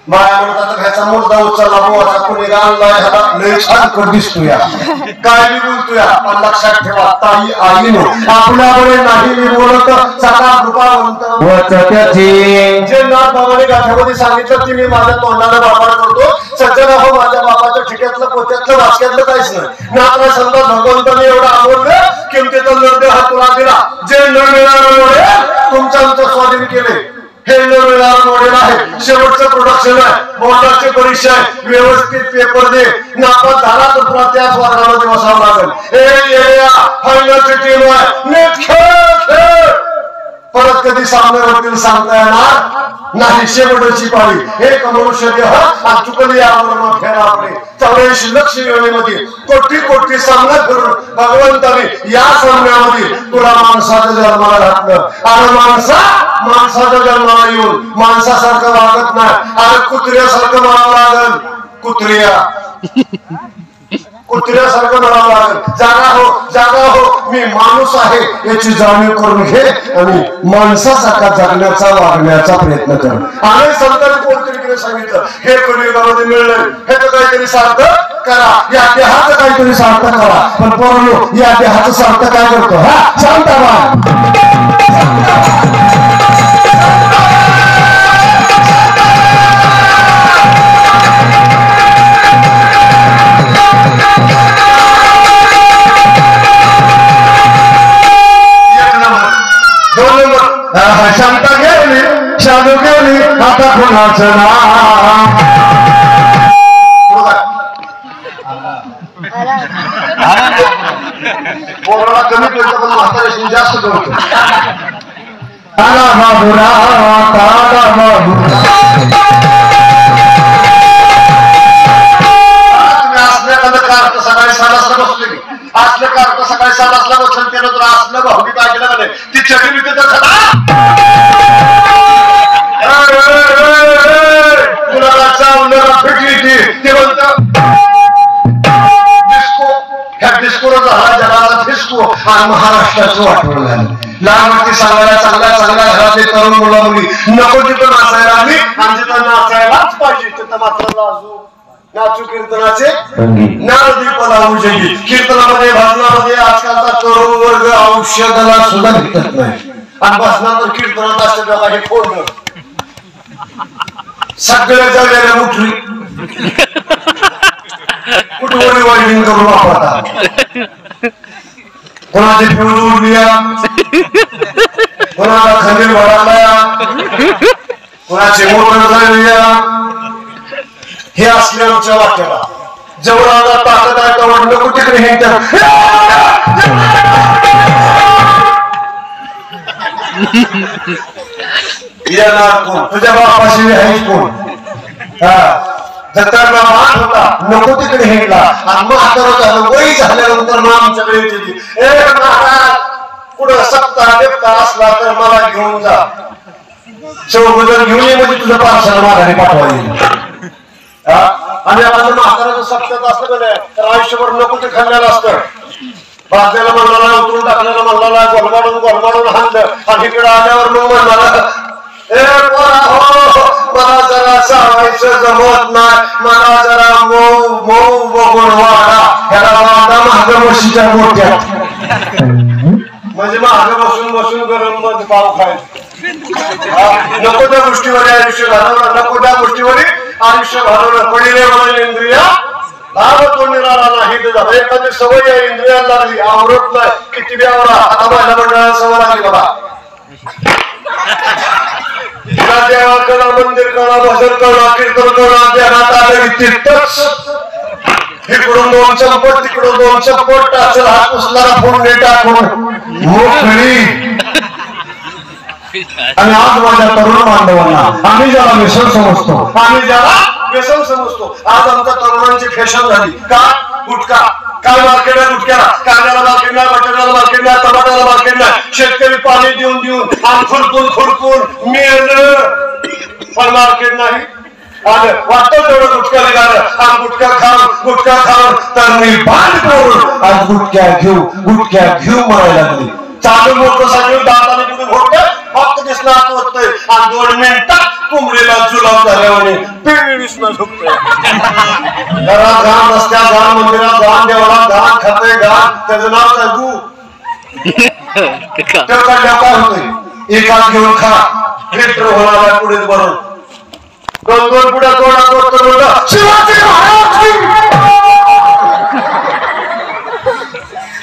माया म्हणतात ह्याचा मुर्दा उचलला बोवाचा कोणी आणलाय ह्याला लय छान कर दिसतोया काय मी बोलतोया पण लक्षात ठेवा ताई आईनो आपल्याकडे नाही मी बोलत सगळा कृपावंत वचत्याची जे नाथ बाबाने गाठ्यामध्ये सांगितलं ती मी माझ्या तोंडाला बापाला करतो सज्जना हो माझ्या बापाच्या ठिक्यातलं पोत्यातलं वाचक्यातलं काहीच नाही नाथ समजा भगवंताने एवढं आवडलं किमतीचा निर्णय हा तुला दिला जे न मिळाल्यामुळे तुमच्या आमचं स्वाधीन केले हे न मिळणारं मॉडेल आहे शेवटचं प्रोडक्शन आहे बोर्डाची परीक्षा आहे व्यवस्थित पेपर दे नापास झाला तर तुला त्याच वर्गामध्ये बसावं लागेल फायनलची टीम आहे नीट खेळ परत कधी सामने होतील सांगता येणार नाही शेवटची पाळी एक मनुष्य देह चुकली यावर फेरा आपले 84 लक्ष योजनेमध्ये कोटी कोटी सामना करून भगवंताने या सामन्यामध्ये तुला माणसाच्या जन्माला घातलं आणि माणसाच्या जन्माला येऊन माणसासारखं वागत नाही आणि कुत्र्यासारखं म्हणावं लागल कुत्र्यासारखं म्हणावं लागल जागा हो मी माणूस आहे याची जाणीव करून घे आणि माणसासारखा जगण्याचा वागण्याचा प्रयत्न कर आणि संतांनी कोणतरी सांगितलं हे कलियुगामध्ये मिळलं हे तर काहीतरी सार्थक करा या देहाचं काहीतरी सार्थक करा पण पोरांनो या देहाचं सार्थक काय करतो हा शांताबाद शांता गेली शालू गेली आता कोणाचं नाव पोराला कमी करतो पण म्हाताऱ्याशी जास्त करतो आला बाबूरा आला बाबूरा सकाळी 7:00 बसले मी असलं कार्ट सकाळी 7:00 बसून केलं तर असलं भाऊनी काय केलं म्हणे ती चटी मी तिथं तुला चावलं फिटली ती ते म्हणत डिस्को ह्या डिस्कोला झाला जगाचा डिस्को आणि महाराष्ट्राचं वाटवलं झालं लहानवरती सांगायला चांगल्या घरातले तरुण मुला मुली नको तिथं नाचायला आली आणि तिथं नाचायलाच पाहिजे तिथं मात्र लाजू नाचू कीर्तनाचे नारदीपला उजगी कीर्तनामध्ये भजनामध्ये आजकालचा तरुण वर्ग औषधाला सुद्धा भेटत नाही आणि भजनात कीर्तनात असते त्याला हे फोडणं सगळ्या जगाला मुठली कुठवरी वाईडिंग करून वापरतात कोणाची फ्यूज उडली कोणाला खंडीर भराला कोणाची मोटर झाली हे असले आमच्या वाक्याला जेवढा ताकद आहे तेवढं नको तिकडे हिंडतात येणार कोण तुझ्या बापाशी आहे कोण जत्रांना मान होता नको तिकडे हिंडला आणि मग आता झालं वय झाल्यानंतर मग आमच्याकडे येते कुठं सप्ताह बिप्ताह असला तर मला घेऊन जा चौघजण घेऊन ये म्हणजे तुझं पार्सल माघारी पाठवायला आणि आपण म्हाताऱ्याचं सप्त्यात असलं तर आयुष्यभर नको ते खाल्लेलं असतं बाजल्याला म्हणला उतरून टाकलेला म्हणला गोलमाडून हाणलं आणि इकडे आल्यावर मग म्हणला मला जरा चावायचं जमत नाही मला जरा मऊ बघून वाढा ह्याला वाढा महाग म्हशीच्या मोठ्यात म्हणजे महाग बसून गरम मध्ये पाव खायचं नको त्या गोष्टीवर आयुष्य घालवलं नको त्या गोष्टीवर आयुष्य घालवलं पडिले म्हणून इंद्रिया लाभ तो निराळा नाही तर एखादी सवय या इंद्रियाला लागली आवडत नाही किती द्यावरा आता माझ्या मंडळाला सवय लागली बघा देवा करा मंदिर करा भजन करा कीर्तन करा ध्यानात आले तिथंच इकडून 2 चंपट तिकडून 2 चंपट टाचल हात पुसणारा फोडणी टाकून मोकळी आणि आज माझ्या तरुण बांधवांना आम्ही ज्याला व्यसन समजतो आज आमच्या तरुणांची फॅशन झाली का गुटखा काय मार्केट आहे गुटख्याला कांद्याला मार्केट नाही बटाट्याला मार्केट नाही टमाट्याला मार्केट नाही शेतकरी पाणी देऊन आणि खुरपून मेलं पण मार्केट नाही आणि वाटतं तेवढं गुटखा निघालं आणि गुटखा खाऊन तर मी बांध करून आज गुटख्या घेऊ म्हणायला लागली चालू मोटरसायकल दाताने कुठे घोटत फक्त दिसणार होतंय आणि 2 मिनिटात कोंबडीला जुलाब झाल्याने पिळी दिसणं झोपतोय. घरात घाण रस्त्या घाण मंदिरात घाण देवळात घाण खाते घाण त्याचं नाव जगू त्याला काय होतंय एकाच घेऊन खा लिटर होणार पुढे बरोबर 2 पुढे तोडा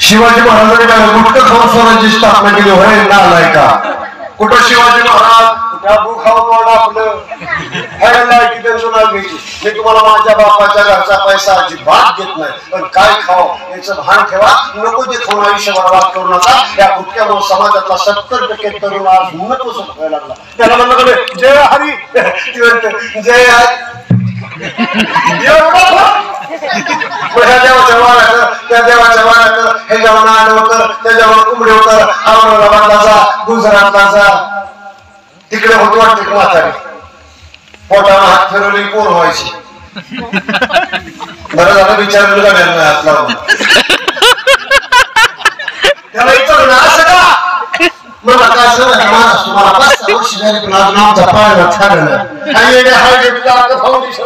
शिवाजी महाराजांनी काय गुप्त खाऊन स्वराज्याची स्थापना केली होय ना आलाय का कुठं शिवाजी महाराज आपलं मी तुम्हाला माझ्या बापाच्या घरचा पैसा अजिबात घेत नाही पण काय खाव याचं भान ठेवा नको ते खाऊन आयुष्य बरबाद करू नका या गुटक्यामुळे समाजातला 70% तरुण आज महत्व व्हायला लागला त्याला म्हणलं जय हरी जय हरी त्या देवाच्या वाड्यात हे जेवण आलं होतं त्या जेवण कुंबडी होतं औरंगाबादला गुजरातला जा तिकडे होतो वाटते म्हातारी पोटाला हात फिरवली पोर व्हायची बरं झालं विचारलं का नाही हात लावून त्याला विचारलं असं का मला काय असं तुम्हाला 5-6 वर्ष झाली पण अजून आमचा पायाला ठाडलं फाउंडेशन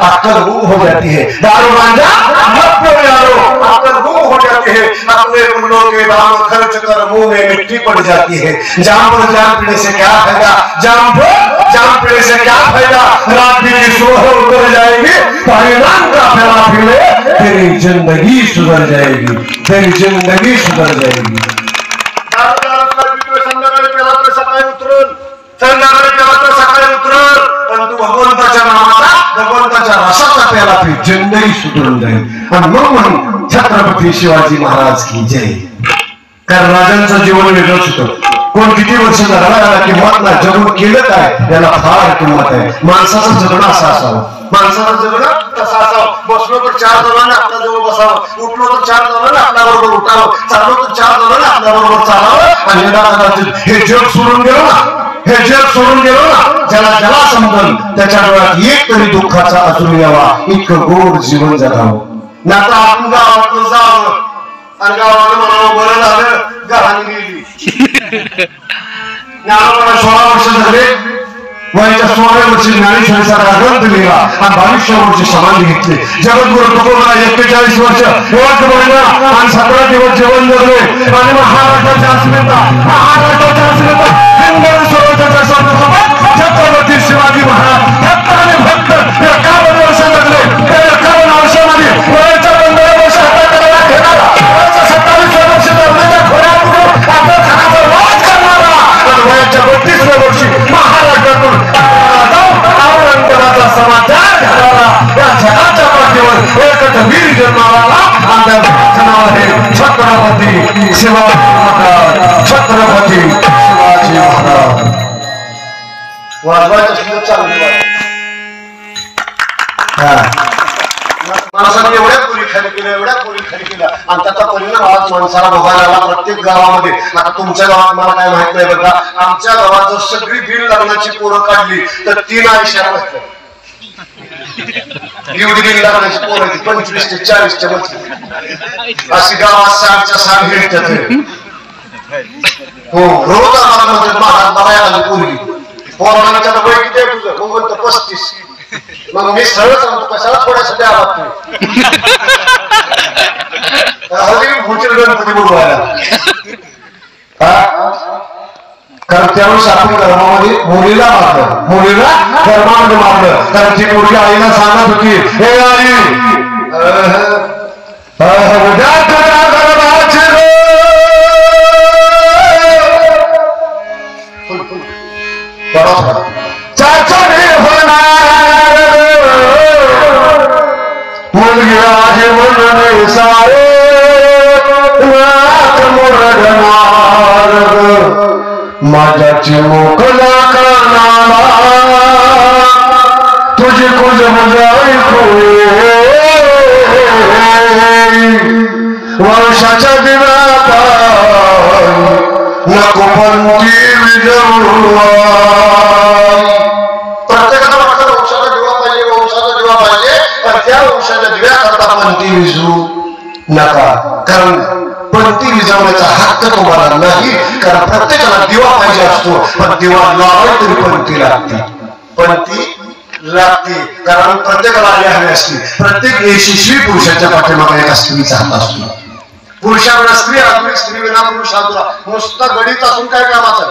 अक्कल गुम हो जाती है दारू गांजा मत पियो यारो अक्कल गुम हो जाती है अपने मुंडों के दाम खर्च कर मुंह में मिट्टी पड़ जाती है जाम पर जाम पीने से क्या फायदा जाम पीने से क्या फायदा रात दिन सोहर उतर जाएगी परिणाम का फैला फिरे तेरी जिंदगी सुधर जाएगी तेरी जिंदगी सुधर जाएगी सकाळी उतरून संध्याकाळी केला तर सकाळी उतरल पण तू भगवंताच्या नावाचा भगवंताच्या रसाचा प्याला ती जिंदगी सुधरून जाईल आणि म्हणून छत्रपती शिवाजी महाराज की जय कारण राजांचं जीवन वेगळंच होतं कोण किती वर्ष जगला किंमत ना जगून केलं काय याला फार किंमत आहे माणसाचं जगणं असं असावं माणसाचं जगणं तसं असावं बसलो तर 4 जणांना आपल्या जवळ बसावं उठलो तर 4 जणांना आपल्या बरोबर उठावं चाललो तर 4 जणांना आपल्या बरोबर चालावं आणि कदाचित हे जग सोडून गेलो ना ज्याला समजल त्याच्या डोळ्यात एक तरी दुःखाचा असून यावा इतकं गोड जीवन जगावं ना तर आपण गावातून जावं आणि गावाला म्हणावं बरं झालं गहाण गेली ज्ञानोबाला 16 वर्ष झाले वयाच्या 16व्या वर्षी ज्ञानेश्वरीचा ग्रंथ लिहिला आणि 22व्या वर्षी समाधी घेतली जगद्गुरु तुकोबाला 41 वर्ष निवांत महिना आणि 17 दिवस जेवण जगले आणि महाराष्ट्राच्या अस्मिता छत्रपती शिवाजी महाराज भक्त 51 वर्ष जगले त्या 51 वर्षामध्ये वयाच्या 15 वर्ष हाताकडे घेणारा 27 वर्ष जगण्याच्या खोऱ्यातून आपल्या खानाचा वाद करणारा आणि वयाच्या 32व्या वर्षी महाराष्ट्रातून औरंगाबादचा समाचार घालणारा या जगाच्या पाठीवर एकच वीर जन्माला आणि त्याचं नाव आहे छत्रपती शिवाजी महाराज छत्रपती शिवाजी महाराज वाजवायचं सुद्धा चांगली माणसाने एवढ्या पुरी खरी केल्या आणि त्याचा परिणाम आज माणसाला बघायला प्रत्येक गावामध्ये आता तुमच्या गावात मला काय माहित नाही बघा आमच्या गावात जर सगळी बिल लग्नाची पोरं काढली तर 3 आयुष्याला एवढी बिल लग्नाची पोरं 25 ते 40 च्या मध्ये अशी गावात 6 मिळतात हो रोज आम्हाला महाराज बघायला पोरगी पोरांच्या वय किती आहे तुझं मग म्हणतो 35 मग मी सरळ सांगतो कशाला थोड्यासा द्या लागतो गणपती बोलवायला कारण त्यावेळेस आपण धर्मामध्ये मुलीला धर्मामध्ये मारलं कारण ती मुलगी आईला सांगत होती हे आई मुलगी आहे म्हणून सारे माझ्याची मोकला कानाला तुझी कुज वंशाच्या दिव्यात नको पंथी विजवू प्रत्येकाला वाटतं वंशाचा दिवा पाहिजे पण त्या वंशाच्या दिव्या करता पंथी विजवू नका कारण पंथी विजवण्याचा हक्क तुम्हाला नाही, कारण प्रत्येकाला दिवा पाहिजे असतो, पण दिवा लावाय तरी पंथी लागते, पंथी लागते, कारण प्रत्येकाला आई हवी असते. प्रत्येक यशस्वी पुरुषाच्या पाठीमागे एका स्त्रीचा हात असतो. पुरुषाविना स्त्री आधुनिक, स्त्री विना पुरुष आधुरा. नुसता गणित असून काय कामाचा,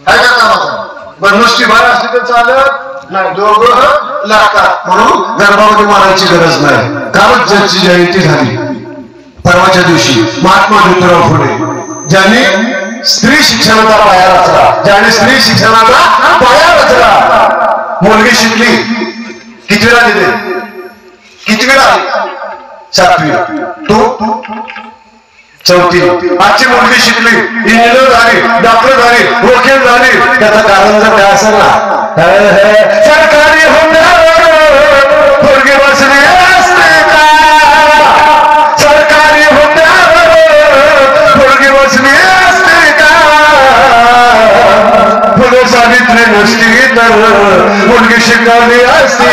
काय काय कामाचा. पण नुसती बाहेर असली तर चालत नाही, दोघं लागतात. म्हणून गर्भामध्ये मारायची गरज नाही. कालच ज्यांची जयंती झाली परवाच्या दिवशी महात्मा ज्योतिराव फुले, ज्यांनी स्त्री शिक्षणाचा पाया रचला, ज्याने स्त्री शिक्षणाचा पाया रचला. मुलगी शिकली कितवीला दिले, कितवीला, 7वी, तो 4थी. आजची मुलगी शिकली, इंजिनियर झाली, डॉक्टर झाली, वकील झाली. त्याचं कारण जर काय असेल ना, सरकारी हुंड्यावर मुलगी बसली असते का, सरकारी हुंड्यावर मुलगी बसली असते का, फुले सावित्री नसती तर मुलगी शिकवली असती.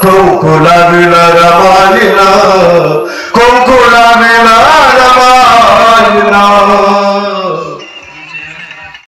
कुंकुला विला रमालिला